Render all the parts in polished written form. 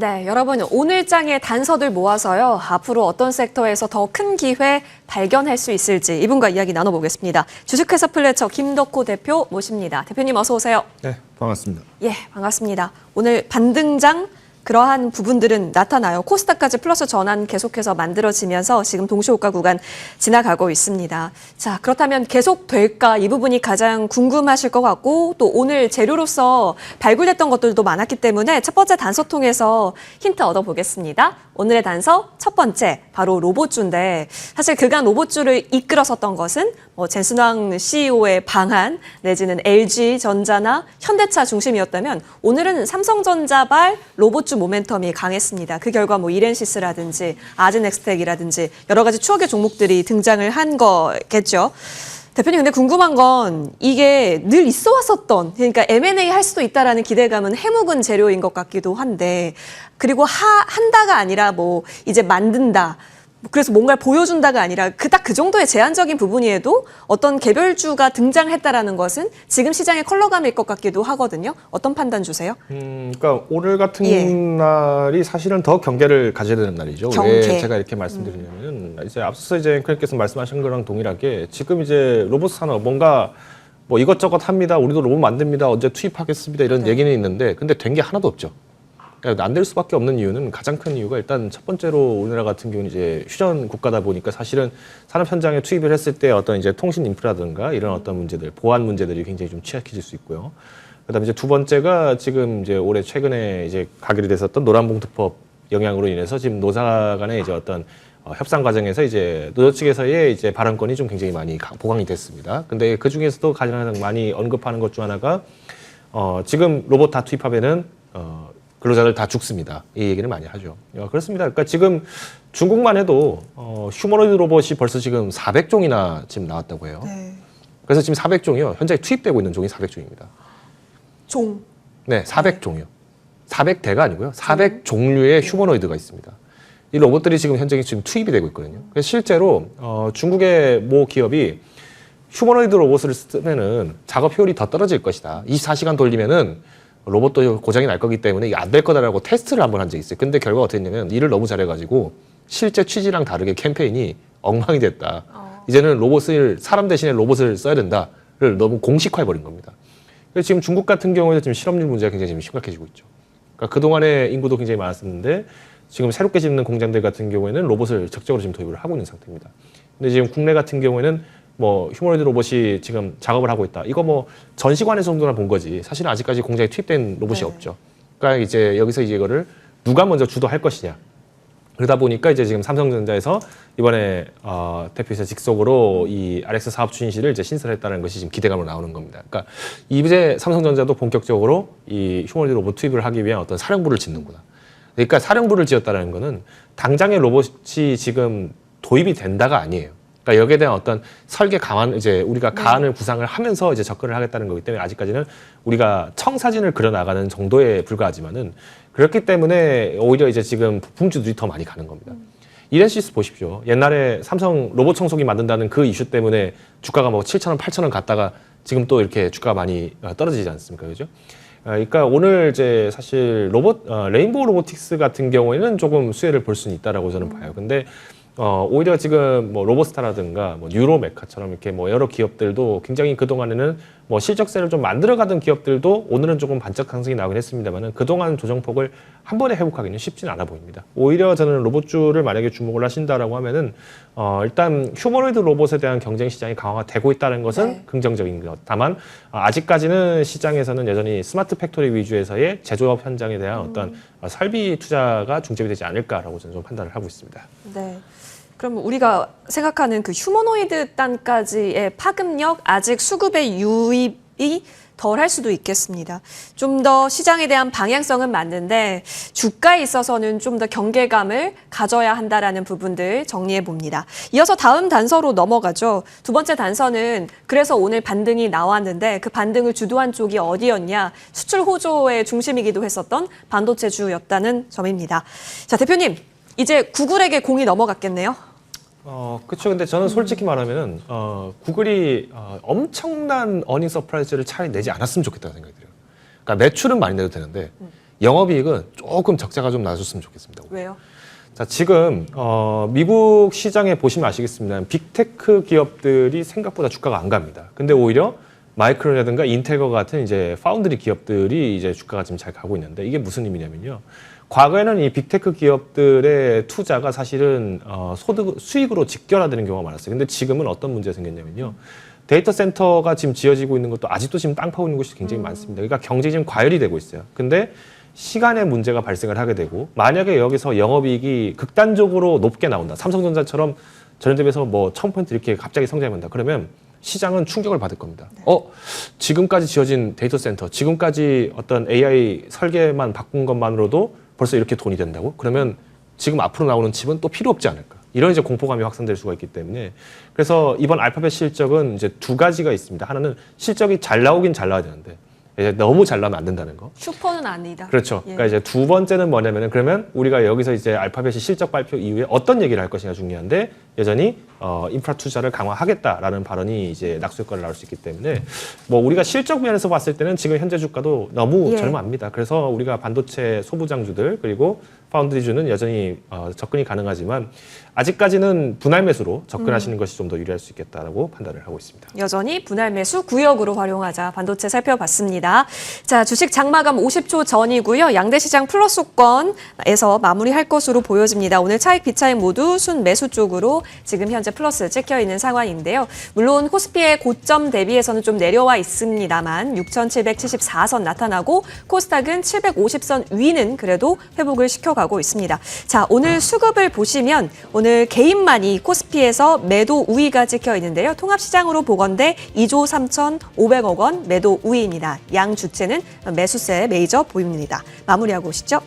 네, 여러분 오늘 장의 단서들 모아서요. 앞으로 어떤 섹터에서 더 큰 기회 발견할 수 있을지 이분과 이야기 나눠보겠습니다. 주식회사 플래처 김덕호 대표 모십니다. 대표님 어서 오세요. 네, 반갑습니다. 예, 반갑습니다. 오늘 반등장 그러한 부분들은 나타나요. 코스닥까지 플러스 전환 계속해서 만들어지면서 지금 동시호가 구간 지나가고 있습니다. 자, 그렇다면 계속 될까? 이 부분이 가장 궁금하실 것 같고 또 오늘 재료로서 발굴됐던 것들도 많았기 때문에 첫 번째 단서 통해서 힌트 얻어보겠습니다. 오늘의 단서 첫 번째, 바로 로봇주인데 사실 그간 로봇주를 이끌었었던 것은 젠슨왕 CEO의 방한 내지는 LG전자나 현대차 중심이었다면 오늘은 삼성전자발 로봇주 모멘텀이 강했습니다. 그 결과 이렌시스라든지 아즈넥스텍이라든지 여러 가지 추억의 종목들이 등장을 한 거겠죠. 대표님 근데 궁금한 건 이게 늘 있어 왔었던 그러니까 M&A 할 수도 있다라는 기대감은 해묵은 재료인 것 같기도 한데 그리고 한다가 아니라 이제 만든다. 그래서 뭔가를 보여준다가 아니라 딱 그 정도의 제한적인 부분이어도 어떤 개별주가 등장했다라는 것은 지금 시장의 컬러감일 것 같기도 하거든요. 어떤 판단 주세요? 그러니까 오늘 같은 날이 사실은 더 경계를 가져야 되는 날이죠. 경계. 왜 제가 이렇게 말씀드리냐면은 이제 앞서서 이제 앵커님께서 말씀하신 거랑 동일하게 지금 이제 로봇 산업 뭔가 이것저것 합니다. 우리도 로봇 만듭니다. 언제 투입하겠습니다. 이런 얘기는 있는데 근데 된 게 하나도 없죠. 안 될 수밖에 없는 이유는 가장 큰 이유가 일단 첫 번째로 우리나라 같은 경우는 이제 휴전 국가다 보니까 사실은 산업 현장에 투입을 했을 때 어떤 이제 통신 인프라든가 이런 어떤 문제들, 보안 문제들이 굉장히 좀 취약해질 수 있고요. 그다음에 이제 두 번째가 지금 이제 올해 최근에 이제 가결이 됐었던 노란봉투법 영향으로 인해서 지금 노사 간의 이제 어떤 협상 과정에서 이제 노조 측에서의 이제 발언권이 좀 굉장히 많이 보강이 됐습니다. 근데 그 중에서도 가장 많이 언급하는 것 중 하나가 지금 로봇 다 투입하면은 근로자들 다 죽습니다. 이 얘기를 많이 하죠. 그렇습니다. 그러니까 지금 중국만 해도 휴머노이드 로봇이 벌써 지금 400종이나 지금 나왔다고 해요. 네. 그래서 지금 400종이요. 현재 투입되고 있는 종이 400종입니다. 종. 네, 400종이요. 400대가 아니고요. 400종류의 휴머노이드가 있습니다. 이 로봇들이 지금 현재 지금 투입이 되고 있거든요. 그래서 실제로 중국의 모 기업이 휴머노이드 로봇을 쓰면은 작업 효율이 더 떨어질 것이다. 24시간 돌리면은 로봇도 고장이 날 거기 때문에 이게 안 될 거다라고 테스트를 한번 한 적이 있어요. 근데 결과가 어떻게 했냐면 일을 너무 잘해가지고 실제 취지랑 다르게 캠페인이 엉망이 됐다. 이제는 사람 대신에 로봇을 써야 된다를 너무 공식화해버린 겁니다. 그래서 지금 중국 같은 경우에도 지금 실업률 문제가 굉장히 지금 심각해지고 있죠. 그러니까 그동안에 인구도 굉장히 많았었는데 지금 새롭게 짓는 공장들 같은 경우에는 로봇을 적극적으로 지금 도입을 하고 있는 상태입니다. 근데 지금 국내 같은 경우에는 휴머노이드 로봇이 지금 작업을 하고 있다. 이거 전시관에서 정도나 본 거지. 사실은 아직까지 공장에 투입된 로봇이 없죠. 그러니까 이제 여기서 이거를 누가 먼저 주도할 것이냐. 그러다 보니까 이제 지금 삼성전자에서 이번에 대표이사 직속으로 이 RX 사업 추진실을 이제 신설했다는 것이 지금 기대감으로 나오는 겁니다. 그러니까 이제 삼성전자도 본격적으로 이 휴머노이드 로봇 투입을 하기 위한 어떤 사령부를 짓는구나. 그러니까 사령부를 지었다는 거는 당장의 로봇이 지금 도입이 된다가 아니에요. 그러니까 여기에 대한 어떤 설계 가안 이제 우리가 가안을 구상을 하면서 이제 접근을 하겠다는 거기 때문에 아직까지는 우리가 청사진을 그려 나가는 정도에 불과하지만은 그렇기 때문에 오히려 이제 지금 부품주들이 더 많이 가는 겁니다. 이렌시스 보십시오. 옛날에 삼성 로봇 청소기 만든다는 그 이슈 때문에 주가가 7,000원, 8,000원 갔다가 지금 또 이렇게 주가가 많이 떨어지지 않습니까? 그죠? 그러니까 오늘 이제 사실 레인보우 로보틱스 같은 경우에는 조금 수혜를 볼 수는 있다라고 저는 봐요. 근데 오히려 지금 로보스타라든가 뉴로메카처럼 이렇게 여러 기업들도 굉장히 그동안에는 실적세를 좀 만들어가던 기업들도 오늘은 조금 반짝 상승이 나오긴 했습니다만은 그동안 조정폭을 한 번에 회복하기는 쉽지는 않아 보입니다. 오히려 저는 로봇주를 만약에 주목을 하신다라고 하면은 일단 휴머노이드 로봇에 대한 경쟁 시장이 강화가 되고 있다는 것은 긍정적인 것. 다만 아직까지는 시장에서는 여전히 스마트 팩토리 위주에서의 제조업 현장에 대한 어떤 설비 투자가 중점이 되지 않을까라고 저는 좀 판단을 하고 있습니다. 네. 그럼 우리가 생각하는 그 휴머노이드 단까지의 파급력, 아직 수급의 유입이 덜 할 수도 있겠습니다. 좀 더 시장에 대한 방향성은 맞는데 주가에 있어서는 좀 더 경계감을 가져야 한다라는 부분들 정리해 봅니다. 이어서 다음 단서로 넘어가죠. 두 번째 단서는 그래서 오늘 반등이 나왔는데 그 반등을 주도한 쪽이 어디였냐. 수출 호조의 중심이기도 했었던 반도체주였다는 점입니다. 자, 대표님. 이제 구글에게 공이 넘어갔겠네요. 그렇죠. 근데 저는 솔직히 말하면은 구글이 엄청난 어닝 서프라이즈를 차라리 내지 않았으면 좋겠다는 생각이 들어요. 그러니까 매출은 많이 내도 되는데 영업이익은 조금 적자가 좀 나줬으면 좋겠습니다. 왜요? 자, 지금 미국 시장에 보시면 아시겠습니다. 빅테크 기업들이 생각보다 주가가 안 갑니다. 근데 오히려 마이크론이라든가 인텔과 같은 이제 파운드리 기업들이 이제 주가가 지금 잘 가고 있는데 이게 무슨 의미냐면요. 과거에는 이 빅테크 기업들의 투자가 사실은 수익으로 직결화되는 경우가 많았어요. 근데 지금은 어떤 문제가 생겼냐면요. 데이터 센터가 지금 지어지고 있는 것도 아직도 지금 땅 파고 있는 곳이 굉장히 많습니다. 그러니까 경쟁이 지금 과열이 되고 있어요. 근데 시간의 문제가 발생을 하게 되고 만약에 여기서 영업이익이 극단적으로 높게 나온다. 삼성전자처럼 전년대비해서 뭐 1000% 이렇게 갑자기 성장한다. 그러면 시장은 충격을 받을 겁니다. 지금까지 지어진 데이터 센터, 지금까지 어떤 AI 설계만 바꾼 것만으로도 벌써 이렇게 돈이 된다고? 그러면 지금 앞으로 나오는 칩은 또 필요 없지 않을까? 이런 이제 공포감이 확산될 수가 있기 때문에 그래서 이번 알파벳 실적은 이제 두 가지가 있습니다. 하나는 실적이 잘 나오긴 잘 나와야 되는데 이제 너무 잘 나면 안 된다는 거. 슈퍼는 아니다. 그렇죠. 예. 그러니까 이제 두 번째는 뭐냐면은 그러면 우리가 여기서 이제 알파벳이 실적 발표 이후에 어떤 얘기를 할 것이냐 중요한데 여전히 인프라 투자를 강화하겠다라는 발언이 이제 낙수 효과를 낳을 수 있기 때문에 뭐 우리가 실적 면에서 봤을 때는 지금 현재 주가도 너무 예. 저렴합니다. 그래서 우리가 반도체 소부장주들 그리고 파운드리주는 여전히 접근이 가능하지만 아직까지는 분할 매수로 접근하시는 것이 좀 더 유리할 수 있겠다라고 판단을 하고 있습니다. 여전히 분할 매수 구역으로 활용하자. 반도체 살펴봤습니다. 자, 주식 장마감 50초 전이고요. 양대 시장 플러스권에서 마무리할 것으로 보여집니다. 오늘 차익, 비차익 모두 순 매수 쪽으로 지금 현재 플러스 찍혀 있는 상황인데요. 물론 코스피의 고점 대비해서는 좀 내려와 있습니다만 6,774선 나타나고 코스닥은 750선 위는 그래도 회복을 시켜가고 있습니다. 자, 오늘 수급을 보시면 오늘 개인만이 코스피에서 매도 우위가 찍혀 있는데요. 통합시장으로 보건대 2조 3,500억 원 매도 우위입니다. 양 주체는 매수세 메이저 보입니다. 마무리하고 오시죠.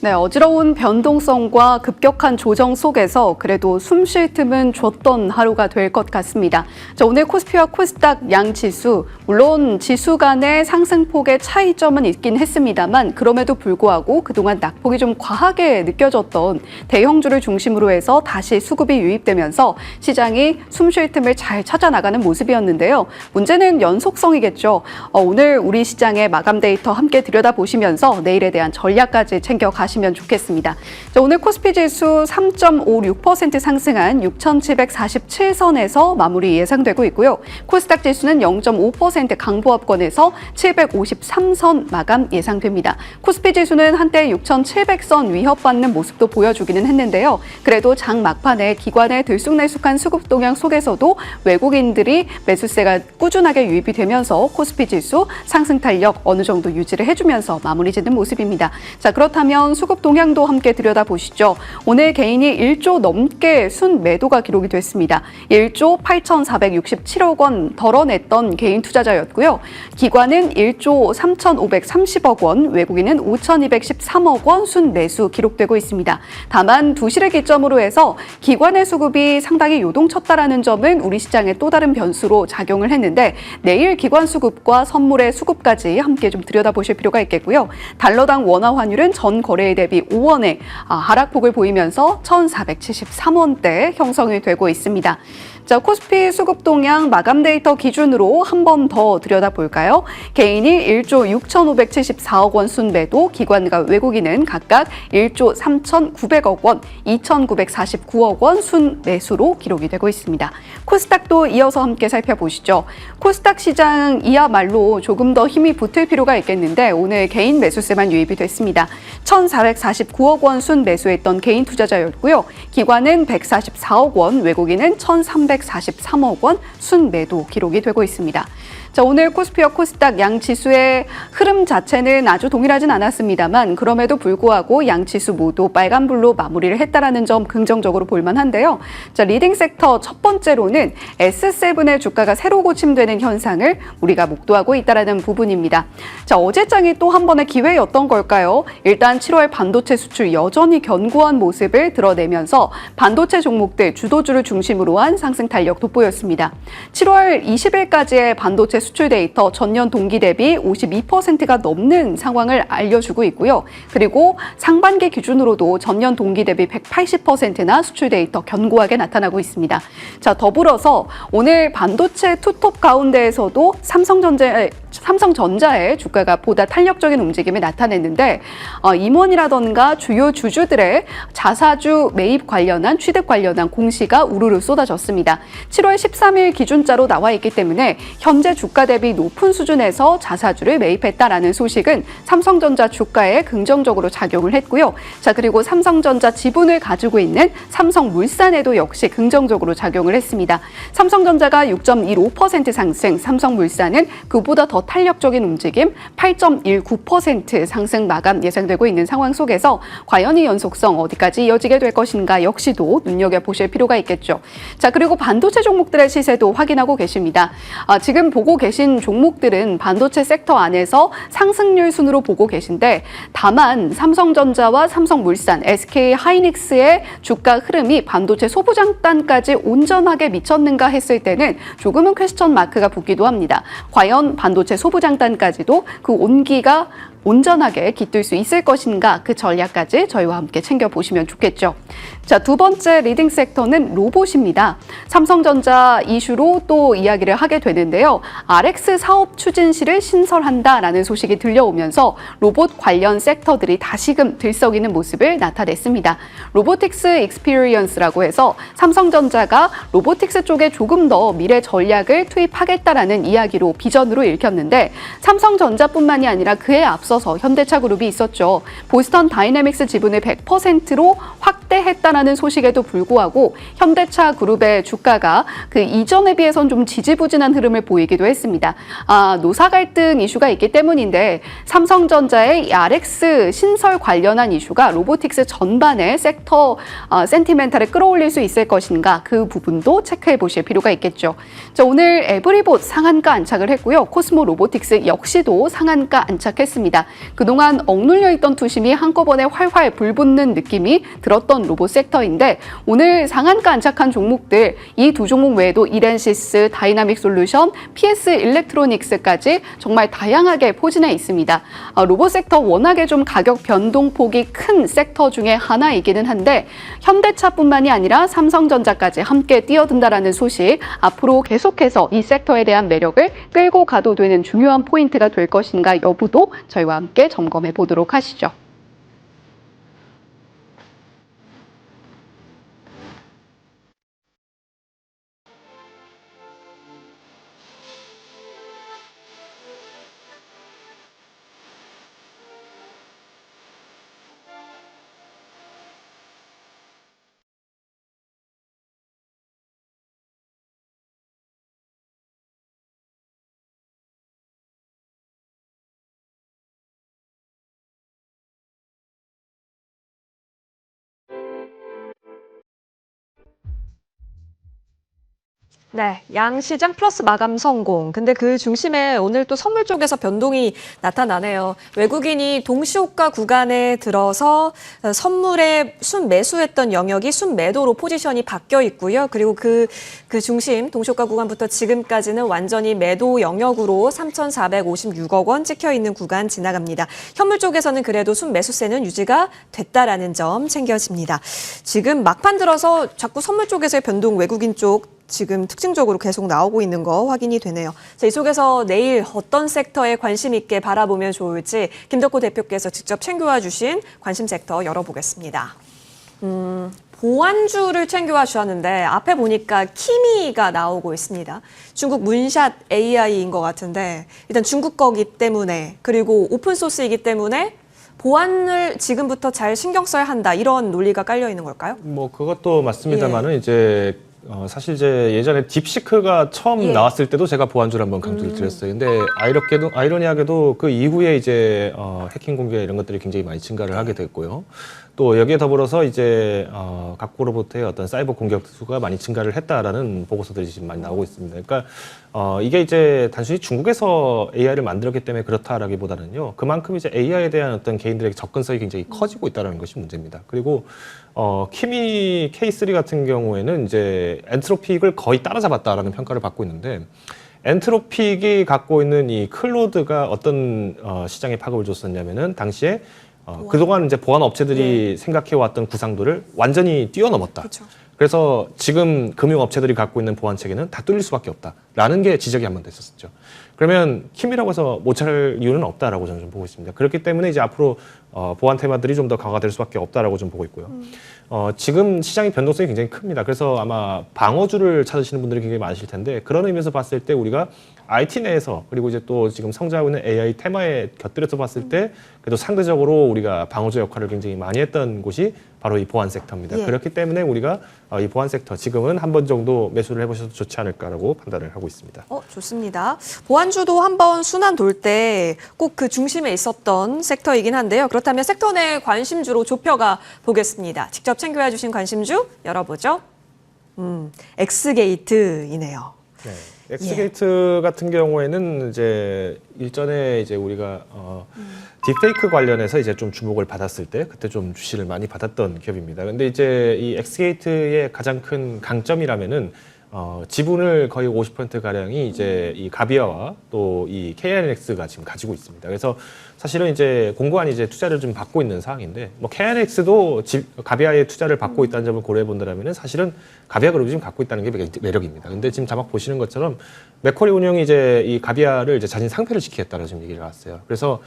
네, 어지러운 변동성과 급격한 조정 속에서 그래도 숨 쉴 틈은 줬던 하루가 될 것 같습니다. 자, 오늘 코스피와 코스닥 양 지수, 물론 지수 간의 상승폭의 차이점은 있긴 했습니다만 그럼에도 불구하고 그동안 낙폭이 좀 과하게 느껴졌던 대형주를 중심으로 해서 다시 수급이 유입되면서 시장이 숨 쉴 틈을 잘 찾아 나가는 모습이었는데요. 문제는 연속성이겠죠. 오늘 우리 시장의 마감 데이터 함께 들여다보시면서 내일에 대한 전략까지 챙겨가시면 좋겠습니다. 자, 오늘 코스피 지수 3.56% 상승한 6,747선에서 마무리 예상되고 있고요. 코스닥 지수는 0.5% 강보합권에서 753선 마감 예상됩니다. 코스피 지수는 한때 6,700선 위협받는 모습도 보여주기는 했는데요. 그래도 장 막판에 기관의 들쑥날쑥한 수급 동향 속에서도 외국인들이 매수세가 꾸준하게 유입이 되면서 코스피 지수 상승 탄력 어느 정도 유지를 해주면서 마무리 짓는 모습입니다. 자, 그렇다면 수급 동향도 함께 들여다보시죠. 오늘 개인이 1조 넘게 순 매도가 기록이 됐습니다. 1조 8,467억 원 덜어냈던 개인 투자자였고요. 기관은 1조 3,530억 원, 외국인은 5,213억 원 순 매수 기록되고 있습니다. 다만 두시를 기점으로 해서 기관의 수급이 상당히 요동쳤다라는 점은 우리 시장의 또 다른 변수로 작용을 했는데 내일 기관 수급과 선물의 수급까지 함께 좀 들여다보실 필요가 있겠고요. 달러당 원화 환율은 전 거래일 대비 5원의 하락폭을 보이면서 1,473원대 형성이 되고 있습니다. 자, 코스피 수급 동향 마감 데이터 기준으로 한 번 더 들여다볼까요? 개인이 1조 6,574억 원 순매도, 기관과 외국인은 각각 1조 3,900억 원, 2,949억 원 순매수로 기록이 되고 있습니다. 코스닥도 이어서 함께 살펴보시죠. 코스닥 시장 이야말로 조금 더 힘이 붙을 필요가 있겠는데 오늘 개인 매수세만 유입이 됐습니다. 1,449억 원 순매수했던 개인 투자자였고요. 기관은 144억 원, 외국인은 1,343억 원 순매도 기록이 되고 있습니다. 자, 오늘 코스피와 코스닥 양 지수의 흐름 자체는 아주 동일하진 않았습니다만 그럼에도 불구하고 양 지수 모두 빨간불로 마무리를 했다라는 점 긍정적으로 볼 만한데요. 자, 리딩 섹터 첫 번째로는 S7의 주가가 새로 고침되는 현상을 우리가 목도하고 있다라는 부분입니다. 자, 어제장이 또 한 번의 기회였던 걸까요? 일단 7월 반도체 수출 여전히 견고한 모습을 드러내면서 반도체 종목들 주도주를 중심으로 한 상승 탄력 돋보였습니다. 7월 20일까지의 반도체 수출 데이터 전년 동기 대비 52%가 넘는 상황을 알려주고 있고요. 그리고 상반기 기준으로도 전년 동기 대비 180%나 수출 데이터 견고하게 나타나고 있습니다. 자, 더불어서 오늘 반도체 투톱 가운데에서도 삼성전자의 주가가 보다 탄력적인 움직임을 나타냈는데 임원이라던가 주요 주주들의 자사주 매입 관련한 취득 관련한 공시가 우르르 쏟아졌습니다. 7월 13일 기준자로 나와 있기 때문에 현재 주가 대비 높은 수준에서 자사주를 매입했다라는 소식은 삼성전자 주가에 긍정적으로 작용을 했고요. 자, 그리고 삼성전자 지분을 가지고 있는 삼성물산에도 역시 긍정적으로 작용을 했습니다. 삼성전자가 6.15% 상승, 삼성물산은 그보다 더 탄력적인 움직임 8.19% 상승 마감 예상되고 있는 상황 속에서 과연 이 연속성 어디까지 이어지게 될 것인가 역시도 눈여겨보실 필요가 있겠죠. 자, 그리고 반도체 종목들의 시세도 확인하고 계십니다. 지금 보고 계신 종목들은 반도체 섹터 안에서 상승률 순으로 보고 계신데 다만 삼성전자와 삼성물산, SK하이닉스의 주가 흐름이 반도체 소부장단까지 온전하게 미쳤는가 했을 때는 조금은 퀘스천 마크가 붙기도 합니다. 과연 반도체 소부장단까지도 그 온기가 온전하게 깃들 수 있을 것인가 그 전략까지 저희와 함께 챙겨보시면 좋겠죠. 자, 두 번째 리딩 섹터는 로봇입니다. 삼성전자 이슈로 또 이야기를 하게 되는데요. RX 사업 추진실을 신설한다라는 소식이 들려오면서 로봇 관련 섹터들이 다시금 들썩이는 모습을 나타냈습니다. 로보틱스 익스피리언스라고 해서 삼성전자가 로보틱스 쪽에 조금 더 미래 전략을 투입하겠다라는 이야기로 비전으로 읽혔는데 삼성전자뿐만이 아니라 그에 앞서 현대차 그룹이 있었죠. 보스턴 다이내믹스 지분을 100%로 확대했다라는 소식에도 불구하고 현대차 그룹의 주가가 그 이전에 비해선 좀 지지부진한 흐름을 보이기도 했습니다. 노사 갈등 이슈가 있기 때문인데 삼성전자의 RX 신설 관련한 이슈가 로보틱스 전반의 섹터 센티멘탈을 끌어올릴 수 있을 것인가 그 부분도 체크해 보실 필요가 있겠죠. 자, 오늘 에브리봇 상한가 안착을 했고요. 코스모 로보틱스 역시도 상한가 안착했습니다. 그동안 억눌려 있던 투심이 한꺼번에 활활 불붙는 느낌이 들었던 로봇 섹터인데 오늘 상한가 안착한 종목들 이 두 종목 외에도 이렌시스, 다이나믹 솔루션, PS 일렉트로닉스까지 정말 다양하게 포진해 있습니다. 로봇 섹터 워낙에 좀 가격 변동폭이 큰 섹터 중에 하나이기는 한데 현대차뿐만이 아니라 삼성전자까지 함께 뛰어든다라는 소식 앞으로 계속해서 이 섹터에 대한 매력을 끌고 가도 되는 중요한 포인트가 될 것인가 여부도 저희와 함께 점검해 보도록 하시죠. 네, 양시장 플러스 마감 성공. 근데 그 중심에 오늘 또 선물 쪽에서 변동이 나타나네요. 외국인이 동시호가 구간에 들어서 선물에 순매수했던 영역이 순매도로 포지션이 바뀌어 있고요. 그리고 그 중심 동시호가 구간부터 지금까지는 완전히 매도 영역으로 3,456억 원 찍혀 있는 구간 지나갑니다. 현물 쪽에서는 그래도 순매수세는 유지가 됐다라는 점 챙겨집니다. 지금 막판 들어서 자꾸 선물 쪽에서의 변동 외국인 쪽 지금 특징적으로 계속 나오고 있는 거 확인이 되네요. 자, 이 속에서 내일 어떤 섹터에 관심 있게 바라보면 좋을지 김덕호 대표께서 직접 챙겨와 주신 관심 섹터 열어보겠습니다. 보안주를 챙겨와 주셨는데 앞에 보니까 키미가 나오고 있습니다. 중국 문샷 AI인 것 같은데 일단 중국 거기 때문에 그리고 오픈소스이기 때문에 보안을 지금부터 잘 신경 써야 한다 이런 논리가 깔려 있는 걸까요? 뭐 그것도 맞습니다만은 이제 사실 이제 예전에 딥시크가 처음 예. 나왔을 때도 제가 보안주를 한번 강조를 드렸어요. 근데 아이러니하게도 그 이후에 이제 해킹 공개 이런 것들이 굉장히 많이 증가를 하게 됐고요. 또 여기에 더불어서 이제 각국으로부터의 어떤 사이버 공격 수가 많이 증가를 했다라는 보고서들이 지금 많이 나오고 있습니다. 그러니까 이게 이제 단순히 중국에서 AI를 만들었기 때문에 그렇다라기보다는요. 그만큼 이제 AI에 대한 어떤 개인들의 접근성이 굉장히 커지고 있다는 것이 문제입니다. 그리고 키미 K3 같은 경우에는 이제 엔트로픽을 거의 따라잡았다라는 평가를 받고 있는데 엔트로픽이 갖고 있는 이 클로드가 어떤 시장에 파급을 줬었냐면은 당시에 그동안 이제 보안 업체들이 생각해왔던 구상도를 완전히 뛰어넘었다. 그렇죠. 그래서 지금 금융 업체들이 갖고 있는 보안 체계는 다 뚫릴 수밖에 없다라는 게 지적이 한번 됐었죠. 그러면 킴이라고 해서 못 찾을 이유는 없다라고 저는 좀 보고 있습니다. 그렇기 때문에 이제 앞으로 보안 테마들이 좀 더 강화될 수밖에 없다라고 좀 보고 있고요. 지금 시장의 변동성이 굉장히 큽니다. 그래서 아마 방어주를 찾으시는 분들이 굉장히 많으실 텐데 그런 의미에서 봤을 때 우리가 IT 내에서 그리고 이제 또 지금 성장하고 있는 AI 테마에 곁들여서 봤을 때 그래도 상대적으로 우리가 방어주 역할을 굉장히 많이 했던 곳이 바로 이 보안 섹터입니다. 예. 그렇기 때문에 우리가 이 보안 섹터 지금은 한 번 정도 매수를 해보셔도 좋지 않을까라고 판단을 하고 있습니다. 좋습니다. 보안주도 한번 순환 돌 때 꼭 그 중심에 있었던 섹터이긴 한데요. 그렇다면 섹터 내 관심주로 좁혀가 보겠습니다. 직접 챙겨와 주신 관심주 열어보죠. 엑스게이트이네요. 네. 엑스게이트 같은 경우에는 이제 일전에 이제 우리가 딥페이크 관련해서 이제 좀 주목을 받았을 때 그때 좀 주시를 많이 받았던 기업입니다. 근데 이제 이 엑스게이트의 가장 큰 강점이라면은 지분을 거의 50% 가량이 이제 이 가비아와 또 이 KNX가 지금 가지고 있습니다. 그래서 사실은 이제 공고한 이제 투자를 좀 받고 있는 상황인데 뭐 KNX도 가비아의 투자를 받고 있다는 점을 고려해 본다면은 사실은 가비아 그룹이 지금 갖고 있다는 게 매력입니다. 근데 지금 자막 보시는 것처럼 맥쿼리 운영이 이제 이 가비아를 이제 자신 상패를 지키겠다라고 지금 얘기를 나왔어요. 그래서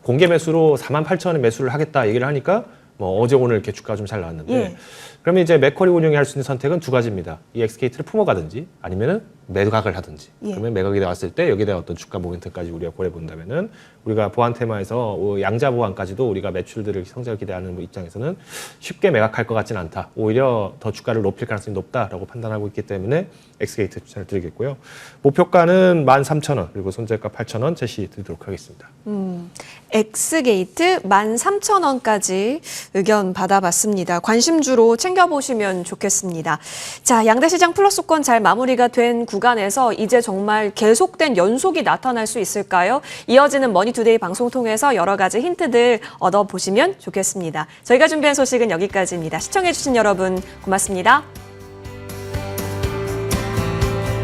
공개 매수로 48,000원에 매수를 하겠다 얘기를 하니까 뭐 어제 오늘 이렇게 주가가 좀 잘 나왔는데 예. 그러면 이제 맥쿼리 운영이 할 수 있는 선택은 두 가지입니다. 이 엑스게이트를 품어가든지 아니면은 매각을 하든지. 예. 그러면 매각이 나왔을 때 여기에 대한 어떤 주가 모멘트까지 우리가 고려해 본다면은 우리가 보안 테마에서 양자 보안까지도 우리가 매출들을 성장을 기대하는 입장에서는 쉽게 매각할 것 같지는 않다. 오히려 더 주가를 높일 가능성이 높다라고 판단하고 있기 때문에 엑스게이트 추천을 드리겠고요. 목표가는 13,000원 그리고 손절가 8,000원 제시 드리도록 하겠습니다. 엑스게이트 13,000원까지 의견 받아봤습니다. 관심주로 챙겨보시면 좋겠습니다. 자, 양대시장 플러스권 잘 마무리가 된 구간에서 이제 정말 계속된 연속이 나타날 수 있을까요? 이어지는 머니투데이 방송 통해서 여러 가지 힌트들 얻어보시면 좋겠습니다. 저희가 준비한 소식은 여기까지입니다. 시청해주신 여러분 고맙습니다.